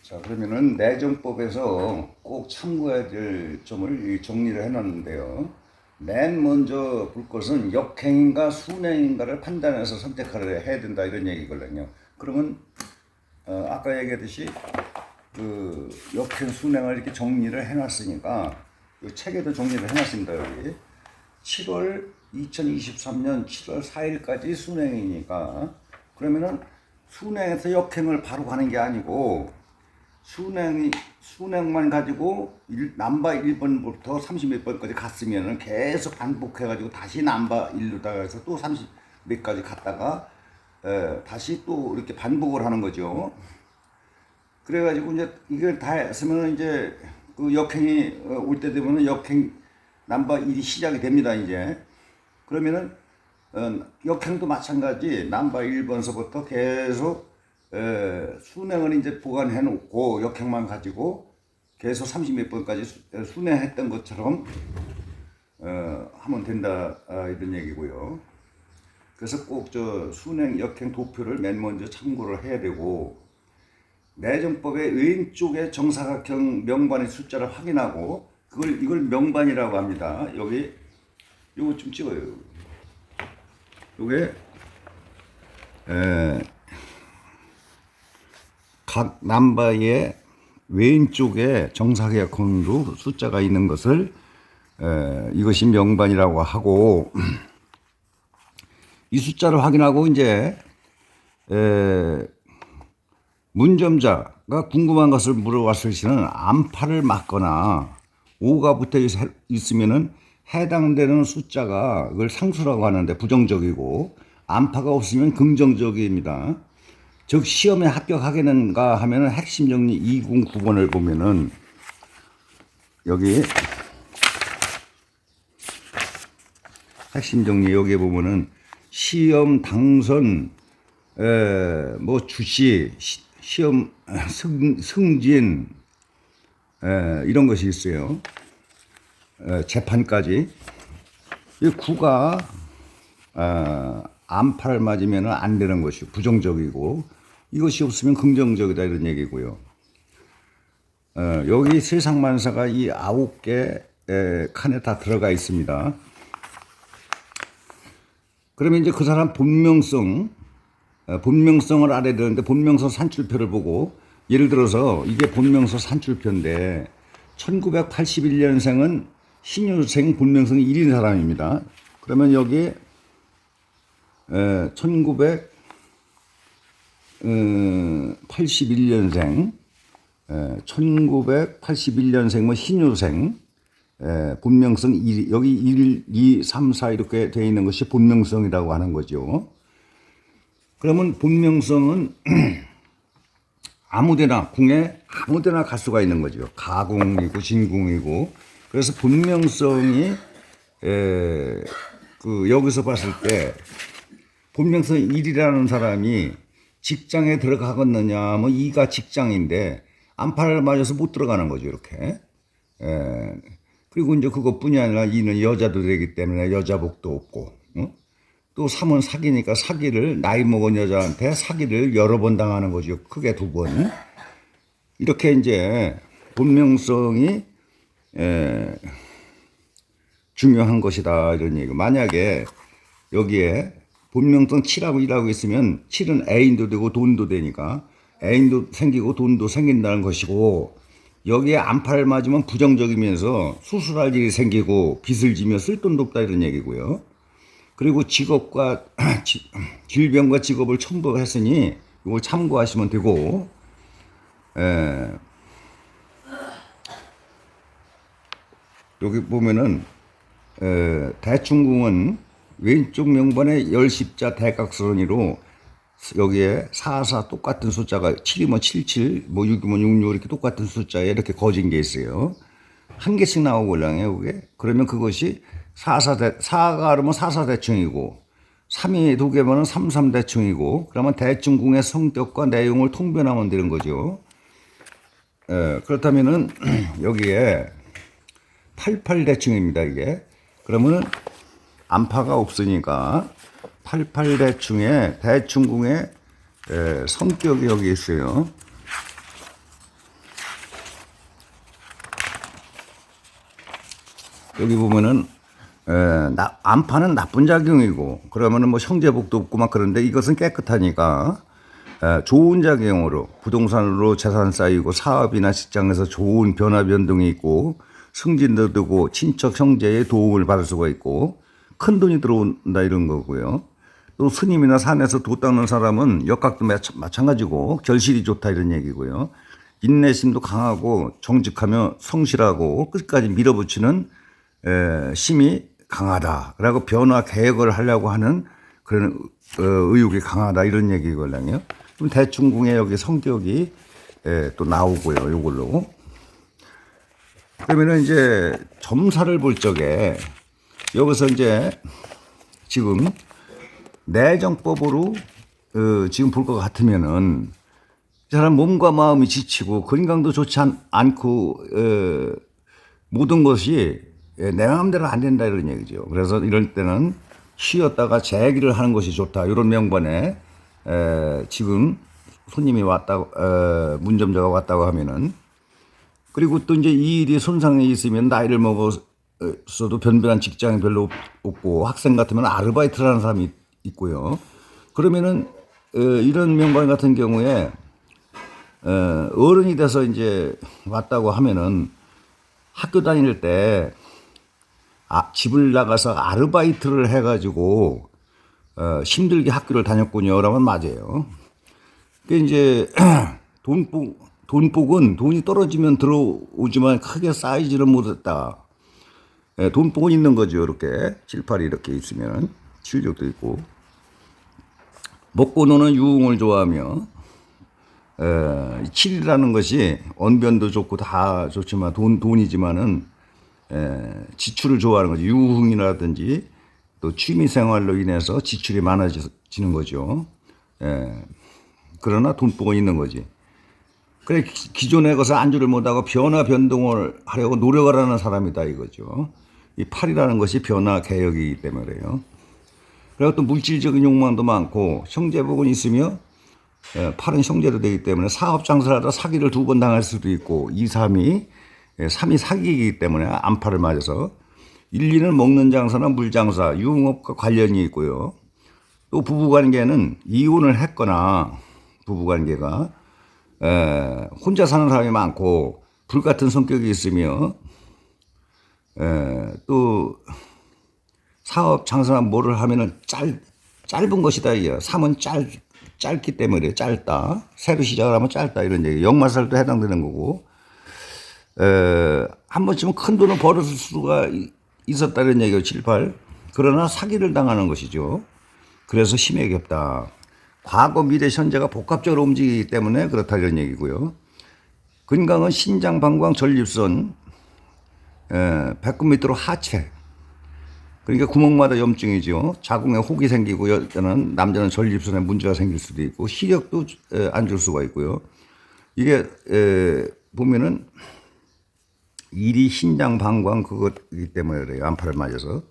자, 그러면은 내정법에서 꼭 참고해야 될 점을 정리를 해놨는데요. 맨 먼저 볼 것은 역행인가 순행인가를 판단해서 선택을 해야 된다 이런 얘기거든요. 그러면 아까 얘기했듯이 그 역행 순행을 이렇게 정리를 해놨으니까 이 책에도 정리를 해놨습니다. 여기 7월 2023년 7월 4일까지 순행이니까 그러면은 순행에서 역행을 바로 가는 게 아니고 순행만 가지고 남바 1번부터 30 몇 번까지 갔으면은 계속 반복해가지고 다시 남바 1루다가 해서 또 30 몇 가지 갔다가 다시 또 이렇게 반복을 하는 거죠. 그래가지고 이제 이걸 다 했으면 이제 그 역행이 올 때 되면은 역행 남바 1이 시작이 됩니다. 이제 그러면은 역행도 마찬가지 남바 1번서부터 계속 순행을 이제 보관해 놓고 역행만 가지고 계속 30 몇 번까지 순행했던 것처럼 하면 된다 이런 얘기고요. 그래서 꼭 저 순행 역행 도표를 맨 먼저 참고를 해야 되고 내정법의 왼쪽에 정사각형 명반의 숫자를 확인하고 이걸 명반이라고 합니다. 여기 요거 좀 찍어요. 요게 각 남바의 왼쪽에 정사각형으로 숫자가 있는 것을 이것이 명반이라고 하고 이 숫자를 확인하고 이제 문점자가 궁금한 것을 물어봤을 시는 암파를 맞거나 5가 붙어 있으면은 해당되는 숫자가 그걸 상수라고 하는데 부정적이고 암파가 없으면 긍정적입니다. 즉 시험에 합격하겠는가 하면은 핵심 정리 209번을 보면은 여기 핵심 정리 여기에 보면은 시험 당선 뭐 주시 시험 승진 이런 것이 있어요. 재판까지 이 9가 암파를 맞으면 안 되는 것이고 부정적이고 이것이 없으면 긍정적이다 이런 얘기고요. 여기 세상만사가 이 9개 칸에 다 들어가 있습니다. 그러면 이제 그 사람 본명성을 알아야 되는데 본명서 산출표를 보고 예를 들어서 이게 본명서 산출표인데 1981년생은 신유생 본명성이 1인 사람입니다. 그러면 여기 1981년생 뭐 신유생 본명성 1, 여기 1, 2, 3, 4 이렇게 되어 있는 것이 본명성이라고 하는 거죠. 그러면 본명성은 아무데나 궁에 아무데나 갈 수가 있는 거죠. 가궁이고 진궁이고. 그래서 본명성이 여기서 봤을 때 본명성 1이라는 사람이 직장에 들어가겠느냐 뭐 2가 직장인데 암파를 맞아서 못 들어가는 거죠. 이렇게. 그리고 이제 그것뿐이 아니라 2는 여자도 되기 때문에 여자복도 없고 또 3은 사기니까 사기를 나이 먹은 여자한테 사기를 여러 번 당하는 거죠. 크게 2번. 이렇게 이제 본명성이 중요한 것이다 이런 얘기. 만약에 여기에 본명성 7하고 1하고 있으면 7은 애인도 되고 돈도 되니까 애인도 생기고 돈도 생긴다는 것이고 여기에 암파를 맞으면 부정적이면서 수술할 일이 생기고 빚을 지며 쓸 돈도 없다 이런 얘기고요. 그리고 직업과 질병과 직업을 첨부했으니 이걸 참고하시면 되고 여기 보면은 대충궁은 왼쪽 명반에 열십자 대각선이로 여기에 44 똑같은 숫자가 7이면 77, 뭐 6이면 66 이렇게 똑같은 숫자에 이렇게 거진 게 있어요. 한 개씩 나오고 올라요, 그게. 그러면 그것이 4가 그러면 44대충이고 3이 2개면 33대충이고 그러면 대충궁의 성격과 내용을 통변하면 되는 거죠. 그렇다면은 여기에 88대충입니다, 이게. 그러면은 암파가 없으니까 88대충에 대충궁의 성격이 여기 있어요. 여기 보면은 안파는 나쁜 작용이고 그러면은 뭐 형제복도 없고 막 그런데 이것은 깨끗하니까 좋은 작용으로 부동산으로 재산 쌓이고 사업이나 직장에서 좋은 변화 변동이 있고 승진도 되고 친척 형제의 도움을 받을 수가 있고 큰 돈이 들어온다 이런 거고요. 또 스님이나 산에서 도 닦는 사람은 역학도 마찬가지고 결실이 좋다 이런 얘기고요. 인내심도 강하고 정직하며 성실하고 끝까지 밀어붙이는 심이 강하다. 그리고 변화 계획을 하려고 하는 그런 의욕이 강하다 이런 얘기거든요. 좀 대충궁의 여기 성격이 또 나오고요. 이걸로. 그러면은 이제 점사를 볼 적에 여기서 이제 지금 내정법으로 지금 볼 것 같으면은 이 사람 몸과 마음이 지치고 건강도 좋지 않고 모든 것이 내 마음대로 안 된다 이런 얘기죠. 그래서 이럴 때는 쉬었다가 재기를 하는 것이 좋다 이런 명반에 지금 손님이 왔다고 문점자가 왔다고 하면은 그리고 또 이제 이 일이 손상이 있으면 나이를 먹었어도 변변한 직장이 별로 없고 학생 같으면 아르바이트를 하는 사람이 있고요. 그러면은 이런 명반 같은 경우에 어른이 돼서 이제 왔다고 하면은 학교 다닐 때 집을 나가서 아르바이트를 해가지고 힘들게 학교를 다녔군요. 그러면 맞아요. 그 이제 돈복은 돈이 떨어지면 들어오지만 크게 쌓이지는 못했다. 돈복은 있는 거죠. 이렇게 칠팔이 이렇게 있으면 실력도 있고 먹고 노는 유흥을 좋아하며 칠이라는 것이 언변도 좋고 다 좋지만 돈이지만은 지출을 좋아하는 거죠. 유흥이라든지 또 취미 생활로 인해서 지출이 많아지는 거죠. 그러나 돈복은 있는 거지. 그래 기존에 것을 안주를 못하고 변화 변동을 하려고 노력을 하는 사람이다 이거죠. 이 팔이라는 것이 변화 개혁이기 때문에 그래요. 그리고 또 물질적인 욕망도 많고 형제복은 있으며 팔은 형제도 되기 때문에 사업 장사를 하다 사기를 2번 당할 수도 있고 2, 3이 사기이기 때문에 안파를 맞아서 1, 2는 먹는 장사나 물장사, 유흥업과 관련이 있고요. 또 부부관계는 이혼을 했거나 부부관계가 혼자 사는 사람이 많고 불같은 성격이 있으며 또 사업 장사나 뭐를 하면은 짧은 것이다 이게. 3은 짧기 때문에 짧다. 새로 시작을 하면 짧다 이런 얘기. 역마살도 해당되는 거고. 한 번쯤은 큰 돈을 벌었을 수가 있었다는 얘기예요. 7, 8. 그러나 사기를 당하는 것이죠. 그래서 힘이 없다. 과거, 미래, 현재가 복합적으로 움직이기 때문에 그렇다 이런 얘기고요. 건강은 신장, 방광, 전립선, 배꼽 밑으로 하체. 그러니까 구멍마다 염증이죠. 자궁에 혹이 생기고 남자는 전립선에 문제가 생길 수도 있고 시력도 안 줄 수가 있고요. 이게 보면은 일이 신장, 방광 그거이기 때문에 그래요. 안파를 맞아서.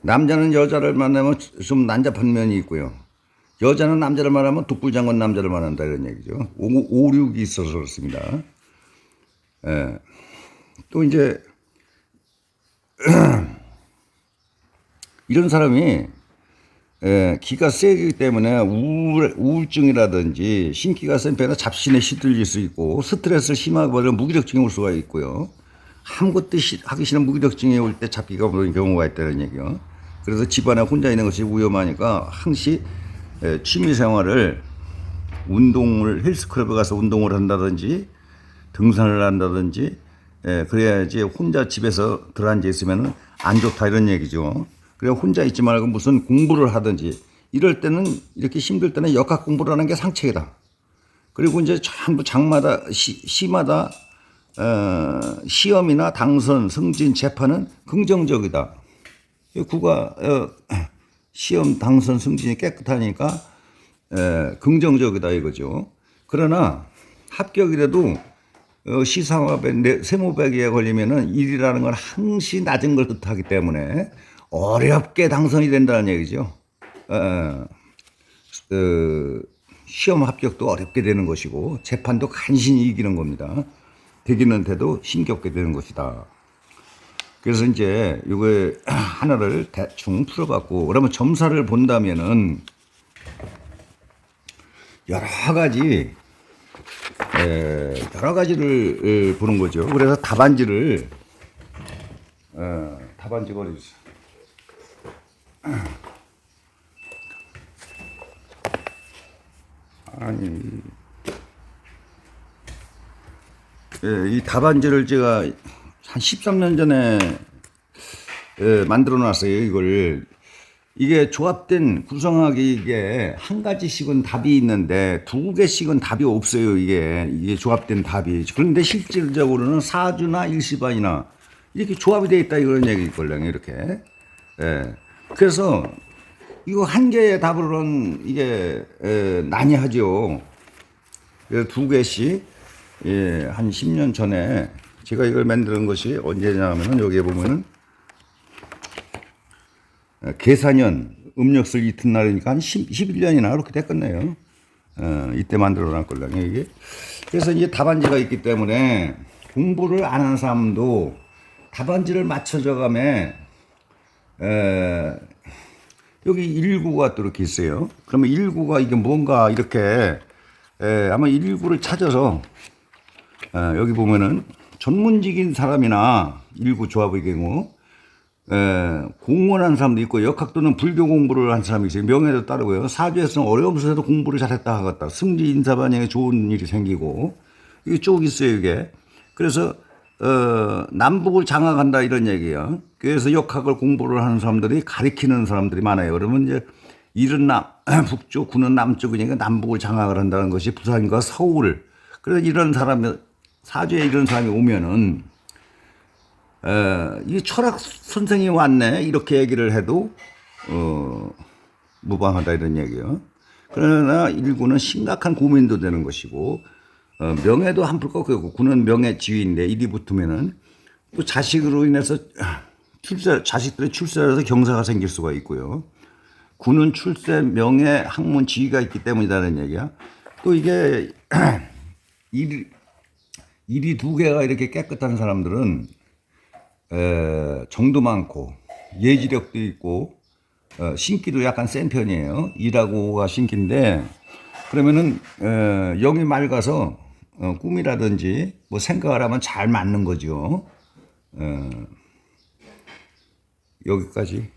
남자는 여자를 만나면 좀 난잡한 면이 있고요. 여자는 남자를 만나면 독불장군 남자를 만난다 이런 얘기죠. 5, 6이 있어서 그렇습니다. 또 이제 이런 사람이 기가 세기 때문에 우울증이라든지 신기가 센 편에 잡신에 시들릴 수 있고 스트레스를 심하게 받으면 무기력증이 올 수가 있고요. 아무것도 하기 싫은 무기력증이 올 때 잡기가 어려운 경우가 있다는 얘기요. 그래서 집안에 혼자 있는 것이 위험하니까 항시 취미생활을 운동을 헬스클럽에 가서 운동을 한다든지 등산을 한다든지 그래야지 혼자 집에서 들어앉아 있으면 안 좋다 이런 얘기죠. 그래 혼자 있지 말고 무슨 공부를 하든지 이럴 때는 이렇게 힘들 때는 역학 공부를 하는 게 상책이다. 그리고 이제 전부 장마다 시마다 시험이나 당선, 승진, 재판은 긍정적이다. 국가 시험, 당선, 승진이 깨끗하니까 긍정적이다 이거죠. 그러나 합격이라도 시상업에 세무배기에 걸리면은 일이라는 건 항시 낮은 걸 뜻하기 때문에 어렵게 당선이 된다는 얘기죠. 시험 합격도 어렵게 되는 것이고 재판도 간신히 이기는 겁니다. 되기는데도 힘겹게 되는 것이다. 그래서 이제 이거 하나를 대충 풀어갖고 그러면 점사를 본다면은 여러 가지를 보는 거죠. 그래서 답안지를 답안지 버리죠. 아니, 이 답안지를 제가 한 13년 전에 만들어 놨어요. 이게 조합된 구성하기 이게 한 가지씩은 답이 있는데 두 개씩은 답이 없어요. 이게 조합된 답이. 그런데 실질적으로는 사주나 일시반이나 이렇게 조합이 되어 있다 이런 얘기일걸요. 이렇게. 예. 그래서 이거 한 개의 답으로는 이게 난해하죠. 그래서 두 개씩 한 10년 전에 제가 이걸 만드는 것이 언제냐면은 여기에 보면은 계사년 음력설 이튿날이니까 한 11년이나 그렇게 됐겠네요. 이때 만들어 놨걸요 이게. 그래서 이제 답안지가 있기 때문에 공부를 안 하는 사람도 답안지를 맞춰져 가면 여기 1구가 또 이렇게 있어요. 그러면 1구가 이게 뭔가 이렇게 아마 1구를 찾아서 여기 보면은 전문직인 사람이나 1구 조합의 경우 공무원한 사람도 있고 역학 또는 불교 공부를 한 사람이 있어요. 명예도 따르고요. 사주에서는 어려움 속에도 공부를 잘했다 하겠다. 승지 인사 반영에 좋은 일이 생기고 이게 쭉 있어요. 이게. 그래서 남북을 장악한다 이런 얘기예요. 그래서 역학을 공부를 하는 사람들이 가리키는 사람들이 많아요. 그러면 이제 일은 북쪽, 군은 남쪽이니까 남북을 장악을 한다는 것이 부산과 서울. 그래서 이런 사람 사주에 이런 사람이 오면은 이 철학 선생이 왔네 이렇게 얘기를 해도 무방하다 이런 얘기예요. 그러나 일구는 심각한 고민도 되는 것이고 명예도 한풀 꺾이고 군은 명예 지위인데 일이 붙으면은 또 자식으로 인해서 자식들의 출세해서 경사가 생길 수가 있고요. 군은 출세, 명예, 학문, 지위가 있기 때문이라는 얘기야. 또 이게 일이 두 개가 이렇게 깨끗한 사람들은 정도 많고 예지력도 있고 신기도 약간 센 편이에요. 일하고가 신기인데 그러면은 영이 맑아서 꿈이라든지 뭐 생각을 하면 잘 맞는 거죠. 여기까지.